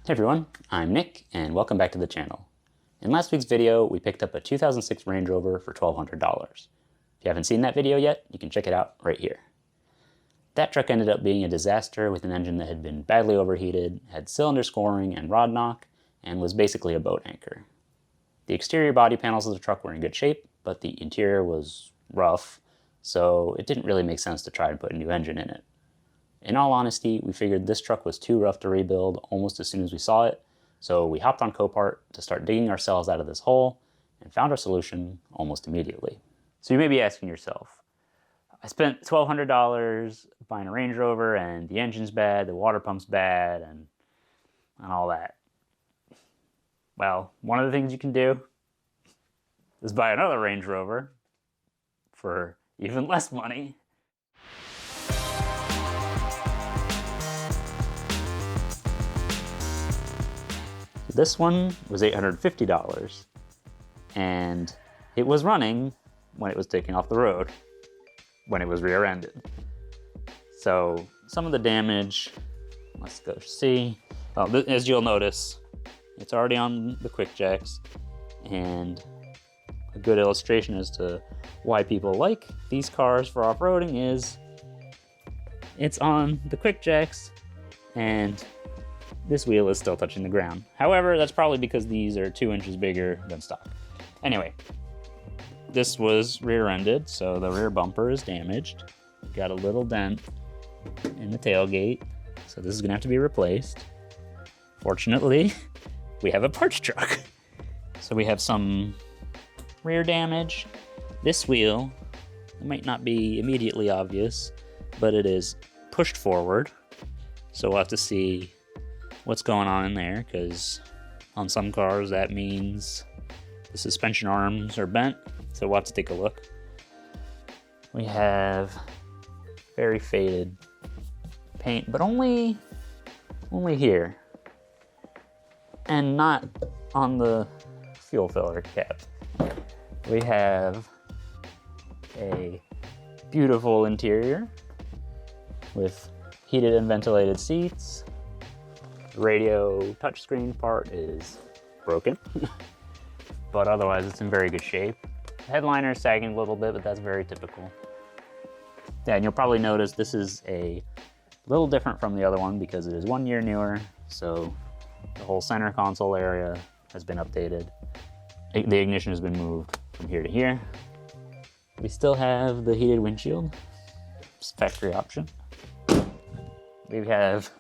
Hey everyone, I'm Nick and welcome back to the channel. In last week's video, we picked up a 2006 Range Rover for $1,200. If you haven't seen that video yet, you can check it out right here. That truck ended up being a disaster with an engine that had been badly overheated, had cylinder scoring and rod knock, and was basically a boat anchor. The exterior body panels of the truck were in good shape, but the interior was rough, so it didn't really make sense to try and put a new engine in it. In all honesty, we figured this truck was too rough to rebuild almost as soon as we saw it, so we hopped on Copart to start digging ourselves out of this hole and found our solution almost immediately. So you may be asking yourself, I spent $1,200 buying a Range Rover and the engine's bad, the water pump's bad, and all that. Well, one of the things you can do is buy another Range Rover for even less money. This one was $850, and it was running when it was taken off the road, when it was rear-ended. So some of the damage, let's go see. As you'll notice, it's already on the quick jacks, and a good illustration as to why people like these cars for off-roading is it's on the quick jacks, and this wheel is still touching the ground. However, that's probably because these are 2 inches bigger than stock. Anyway, this was rear-ended, so the rear bumper is damaged. Got a little dent in the tailgate, so this is gonna have to be replaced. Fortunately, we have a parts truck. So we have some rear damage. This wheel, it might not be immediately obvious, but it is pushed forward. So we'll have to see what's going on in there, because on some cars that means the suspension arms are bent, so we'll have to take a look. We have very faded paint, but only here, and not on the fuel filler cap. We have a beautiful interior with heated and ventilated seats. Radio touchscreen part is broken, but otherwise it's in very good shape. The headliner is sagging a little bit, but that's very typical. Yeah, and you'll probably notice this is a little different from the other one because it is 1 year newer, so the whole center console area has been updated. The ignition has been moved from here to here. We still have the heated windshield, it's factory option. We have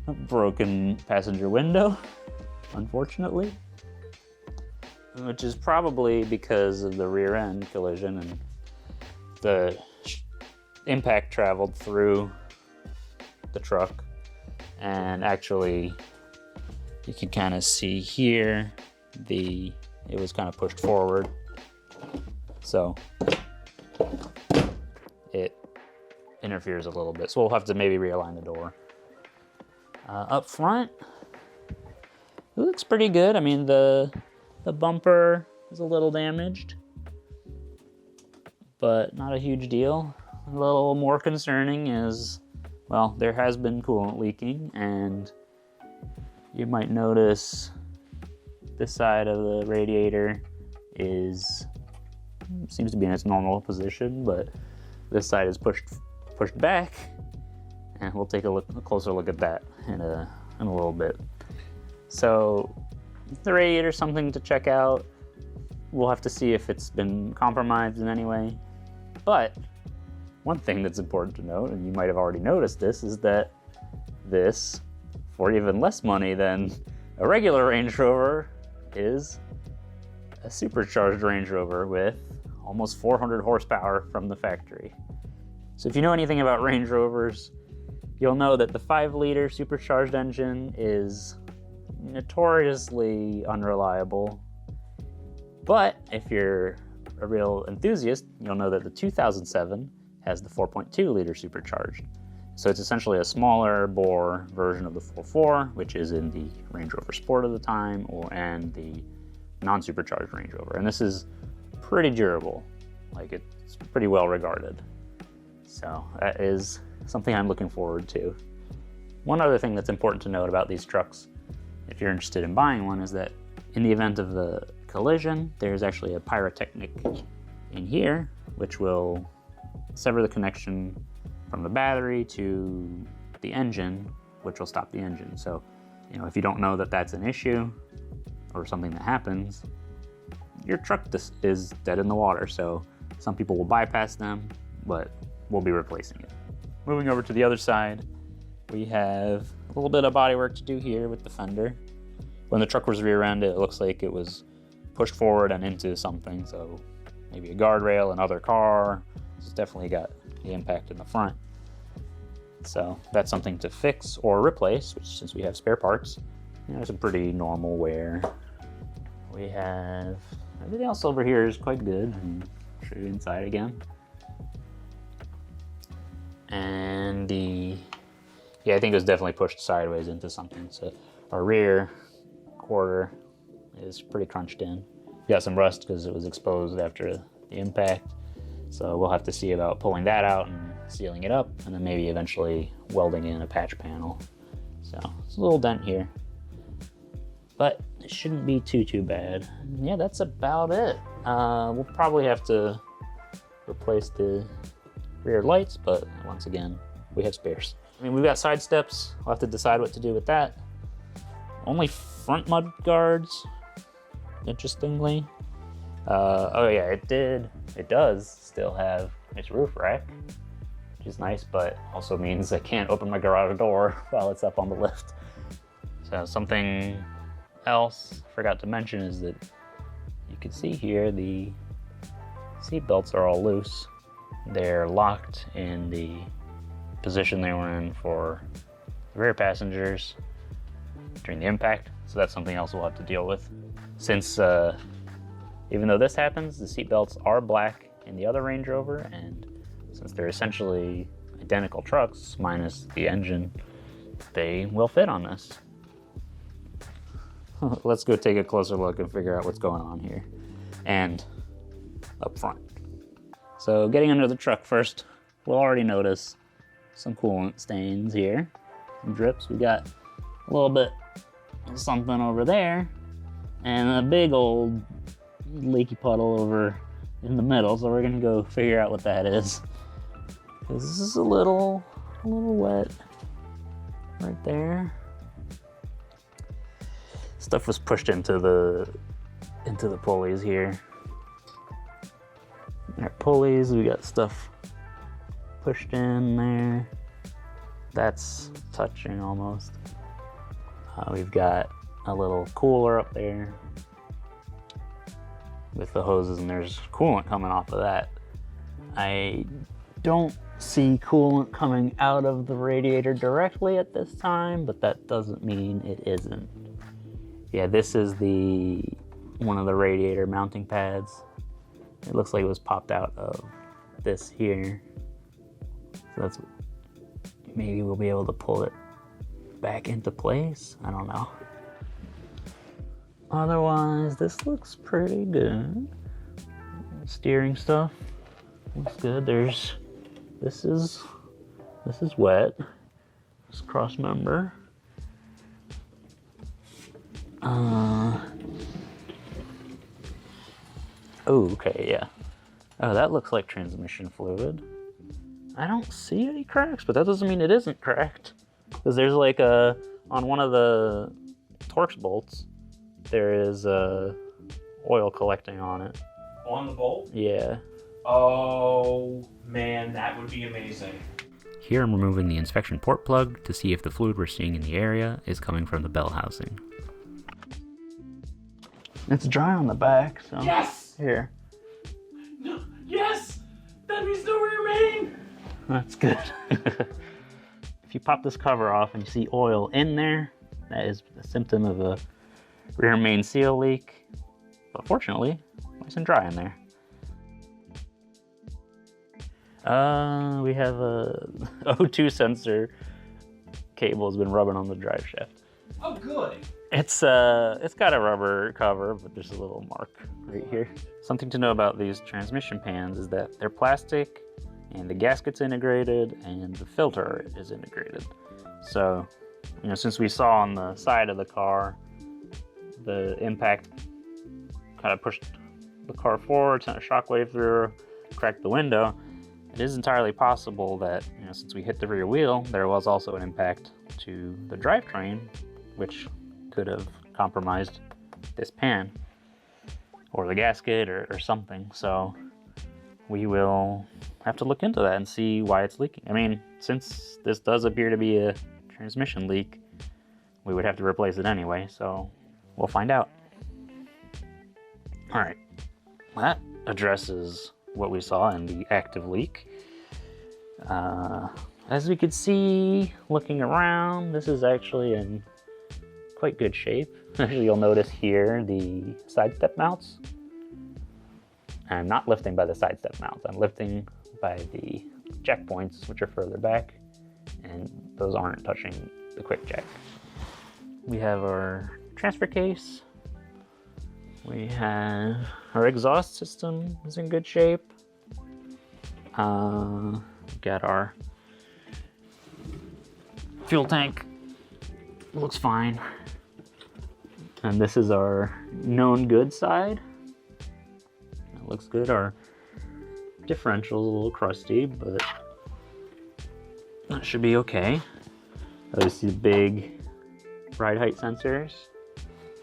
a broken passenger window, unfortunately, which is probably because of the rear end collision and the impact traveled through the truck. And actually, you can kind of see here, it was kind of pushed forward. So it interferes a little bit. So we'll have to maybe realign the door. Up front, it looks pretty good. I mean, the bumper is a little damaged, but not a huge deal. A little more concerning is, well, there has been coolant leaking, and you might notice this side of the radiator seems to be in its normal position, but this side is pushed back. And we'll take a closer look at that in a little bit. So the radiator is something to check out. We'll have to see if it's been compromised in any way. But one thing that's important to note, and you might have already noticed this, is that this, for even less money than a regular Range Rover, is a supercharged Range Rover with almost 400 horsepower from the factory. So if you know anything about Range Rovers, you'll know that the 5-liter supercharged engine is notoriously unreliable. But if you're a real enthusiast, you'll know that the 2007 has the 4.2-liter supercharged. So it's essentially a smaller bore version of the 4.4, which is in the Range Rover Sport of the time, and the non-supercharged Range Rover. And this is pretty durable. Like, it's pretty well regarded. So that is something I'm looking forward to. One other thing that's important to note about these trucks if you're interested in buying one, is that in the event of a collision, there's actually a pyrotechnic in here, which will sever the connection from the battery to the engine, which will stop the engine. So, you know, if you don't know that that's an issue or something that happens, your truck is dead in the water. So some people will bypass them, but we'll be replacing it. Moving over to the other side, we have a little bit of body work to do here with the fender. When the truck was rear-ended, it looks like it was pushed forward and into something. So maybe a guardrail, another car. It's definitely got the impact in the front. So that's something to fix or replace, which, since we have spare parts, you know, some pretty normal wear. We have everything else over here is quite good. I'll show you inside again. And yeah, I think it was definitely pushed sideways into something. So our rear quarter is pretty crunched in. We got some rust because it was exposed after the impact. So we'll have to see about pulling that out and sealing it up, and then maybe eventually welding in a patch panel. So it's a little dent here, but it shouldn't be too bad. Yeah, that's about it. We'll probably have to replace the rear lights, but once again, we have spares. I mean, we've got side steps. We'll have to decide what to do with that. Only front mud guards, interestingly. Oh yeah, it does still have its roof rack, which is nice, but also means I can't open my garage door while it's up on the lift. So something else I forgot to mention is that you can see here the seat belts are all loose. They're locked in the position they were in for the rear passengers during the impact. So that's something else we'll have to deal with. Since even though this happens, the seat belts are black in the other Range Rover, and since they're essentially identical trucks minus the engine, they will fit on this. Let's go take a closer look and figure out what's going on here and up front. So getting under the truck first, we'll already notice some coolant stains here, some drips. We got a little bit of something over there and a big old leaky puddle over in the middle. So we're gonna go figure out what that is, because this is a little wet right there. Stuff was pushed into the pulleys here. Our pulleys, we got stuff pushed in there. That's touching almost. We've got a little cooler up there with the hoses, and there's coolant coming off of that. I don't see coolant coming out of the radiator directly at this time, but that doesn't mean it isn't. Yeah, this is one of the radiator mounting pads. It looks like it was popped out of this here. So that's, maybe we'll be able to pull it back into place. I don't know. Otherwise, this looks pretty good. Steering stuff looks good. This is wet. This cross member. Oh, okay, yeah. Oh, that looks like transmission fluid. I don't see any cracks, but that doesn't mean it isn't cracked. Because there's like on one of the Torx bolts, there is oil collecting on it. On the bolt? Yeah. Oh, man, that would be amazing. Here I'm removing the inspection port plug to see if the fluid we're seeing in the area is coming from the bell housing. It's dry on the back, so... Yes! Here. No, yes! That means no rear main! That's good. If you pop this cover off and you see oil in there, that is a symptom of a rear main seal leak. But fortunately, nice and dry in there. We have a O2 sensor cable has been rubbing on the drive shaft. Oh, good. It's got a rubber cover, but there's a little mark right here. Something to know about these transmission pans is that they're plastic, and the gasket's integrated, and the filter is integrated. So since we saw on the side of the car, the impact kind of pushed the car forward, sent a shockwave through, cracked the window. It is entirely possible that, since we hit the rear wheel, there was also an impact to the drivetrain, which could have compromised this pan or the gasket or something. So we will have to look into that and see why it's leaking. I mean, since this does appear to be a transmission leak, we would have to replace it anyway, so we'll find out. All right, that addresses what we saw in the active leak. As we could see, looking around, this is actually in quite good shape. Actually, you'll notice here the side step mounts. I'm not lifting by the side step mounts. I'm lifting by the jack points, which are further back, and those aren't touching the quick jack. We have our transfer case. We have our exhaust system is in good shape. Got our fuel tank, looks fine. And this is our known good side. It looks good. Our differential's a little crusty, but that should be okay. You see the big ride height sensors.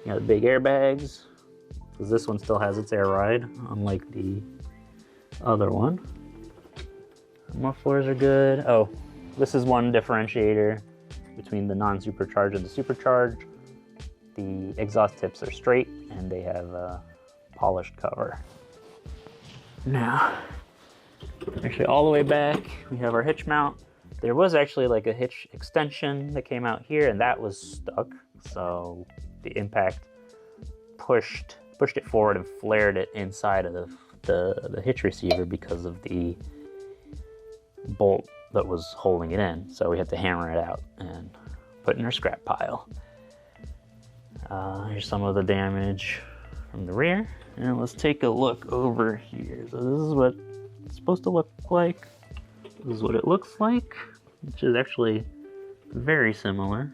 You got the big airbags, because this one still has its air ride, unlike the other one. Mufflers are good. Oh, this is one differentiator between the non-supercharged and the supercharged. The exhaust tips are straight and they have a polished cover. Now, actually all the way back, we have our hitch mount. There was actually like a hitch extension that came out here and that was stuck. So the impact pushed it forward and flared it inside of the hitch receiver because of the bolt that was holding it in. So we had to hammer it out and put it in our scrap pile. Here's some of the damage from the rear. And let's take a look over here. So this is what it's supposed to look like. This is what it looks like, which is actually very similar.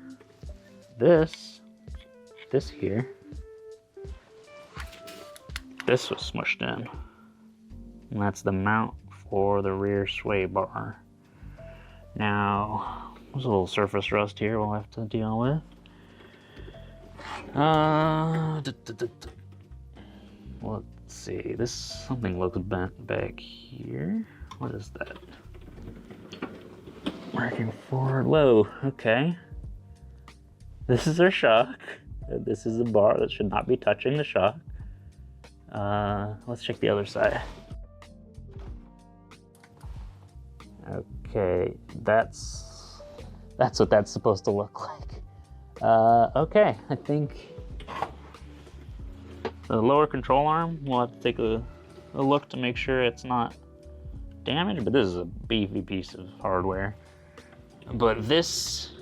This here, this was smushed in. And that's the mount for the rear sway bar. Now, there's a little surface rust here we'll have to deal with. Let's see, something looks bent back here. What is that? Working forward, whoa, okay. This is our shock. This is the bar that should not be touching the shock. Let's check the other side. Okay, that's what that's supposed to look like. Okay, I think the lower control arm, we'll have to take a look to make sure it's not damaged, but this is a beefy piece of hardware. But this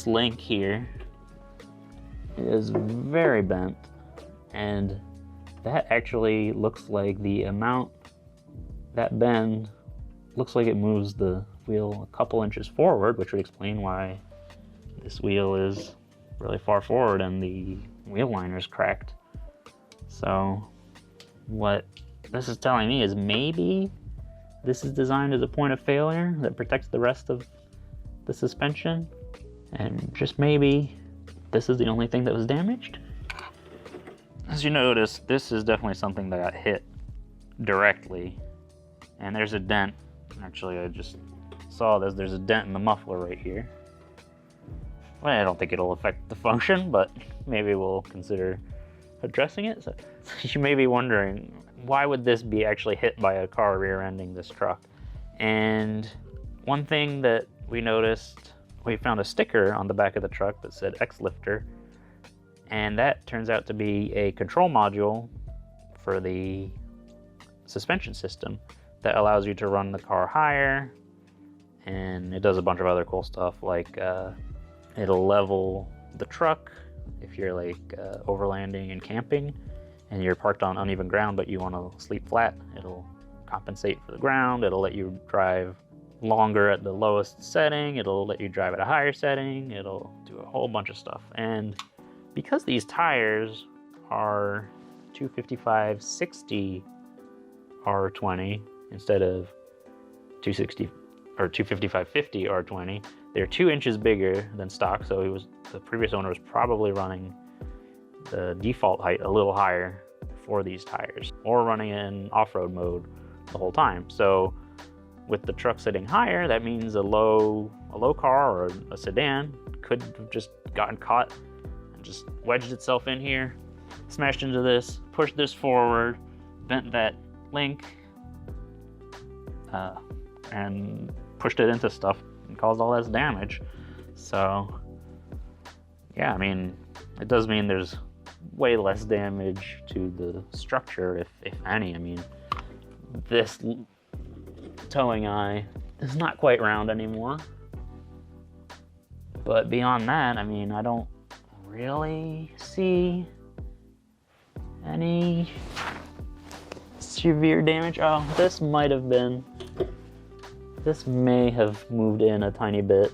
link here is very bent, and that actually looks like the amount, that bend looks like it moves the wheel a couple inches forward, which would explain why this wheel is really far forward and the wheel liner is cracked. So what this is telling me is maybe this is designed as a point of failure that protects the rest of the suspension, and just maybe this is the only thing that was damaged. As you notice, this is definitely something that got hit directly, and there's a dent. Actually, I just saw this. There's a dent in the muffler right here. Well, I don't think it'll affect the function, but maybe we'll consider addressing it. So you may be wondering, why would this be actually hit by a car rear-ending this truck? And one thing that we noticed, we found a sticker on the back of the truck that said X-Lifter, and that turns out to be a control module for the suspension system that allows you to run the car higher, and it does a bunch of other cool stuff, like it'll level the truck if you're like overlanding and camping and you're parked on uneven ground but you want to sleep flat. It'll compensate for the ground. It'll let you drive longer at the lowest setting, it'll let you drive at a higher setting, it'll do a whole bunch of stuff. And because these tires are 255/60 R20 instead of 260 or 255/50 R20, they're 2 inches bigger than stock, so the previous owner was probably running the default height a little higher for these tires, or running in off-road mode the whole time. So with the truck sitting higher, that means a low car or a sedan could have just gotten caught and just wedged itself in here, smashed into this, pushed this forward, bent that link, and pushed it into stuff and caused all this damage. So yeah, I mean, it does mean there's way less damage to the structure, if any. I mean, this towing eye is not quite round anymore. But beyond that, I mean, I don't really see any severe damage. Oh, this may have moved in a tiny bit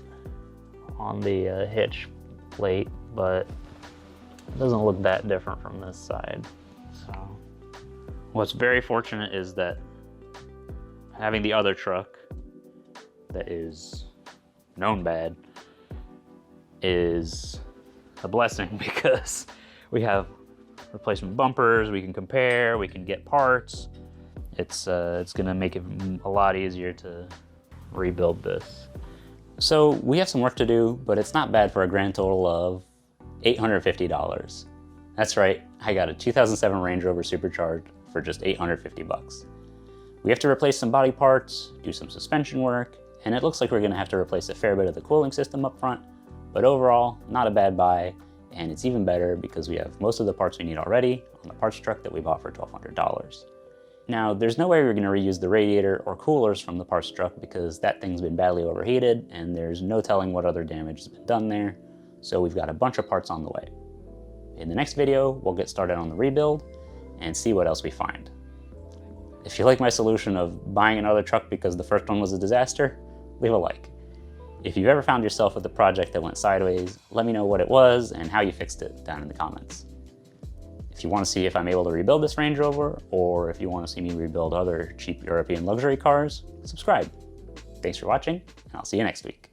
on the hitch plate, but it doesn't look that different from this side. So what's very fortunate is that having the other truck that is known bad is a blessing, because we have replacement bumpers, we can compare, we can get parts. It's gonna make it a lot easier to rebuild this. So we have some work to do, but it's not bad for a grand total of $850. That's right, I got a 2007 Range Rover Supercharged for just 850 bucks. We have to replace some body parts, do some suspension work, and it looks like we're gonna have to replace a fair bit of the cooling system up front, but overall, not a bad buy, and it's even better because we have most of the parts we need already on the parts truck that we bought for $1,200. Now, there's no way we're gonna reuse the radiator or coolers from the parts truck because that thing's been badly overheated and there's no telling what other damage has been done there, so we've got a bunch of parts on the way. In the next video, we'll get started on the rebuild and see what else we find. If you like my solution of buying another truck because the first one was a disaster, leave a like. If you've ever found yourself with a project that went sideways, let me know what it was and how you fixed it down in the comments. If you want to see if I'm able to rebuild this Range Rover, or if you want to see me rebuild other cheap European luxury cars, subscribe. Thanks for watching, and I'll see you next week.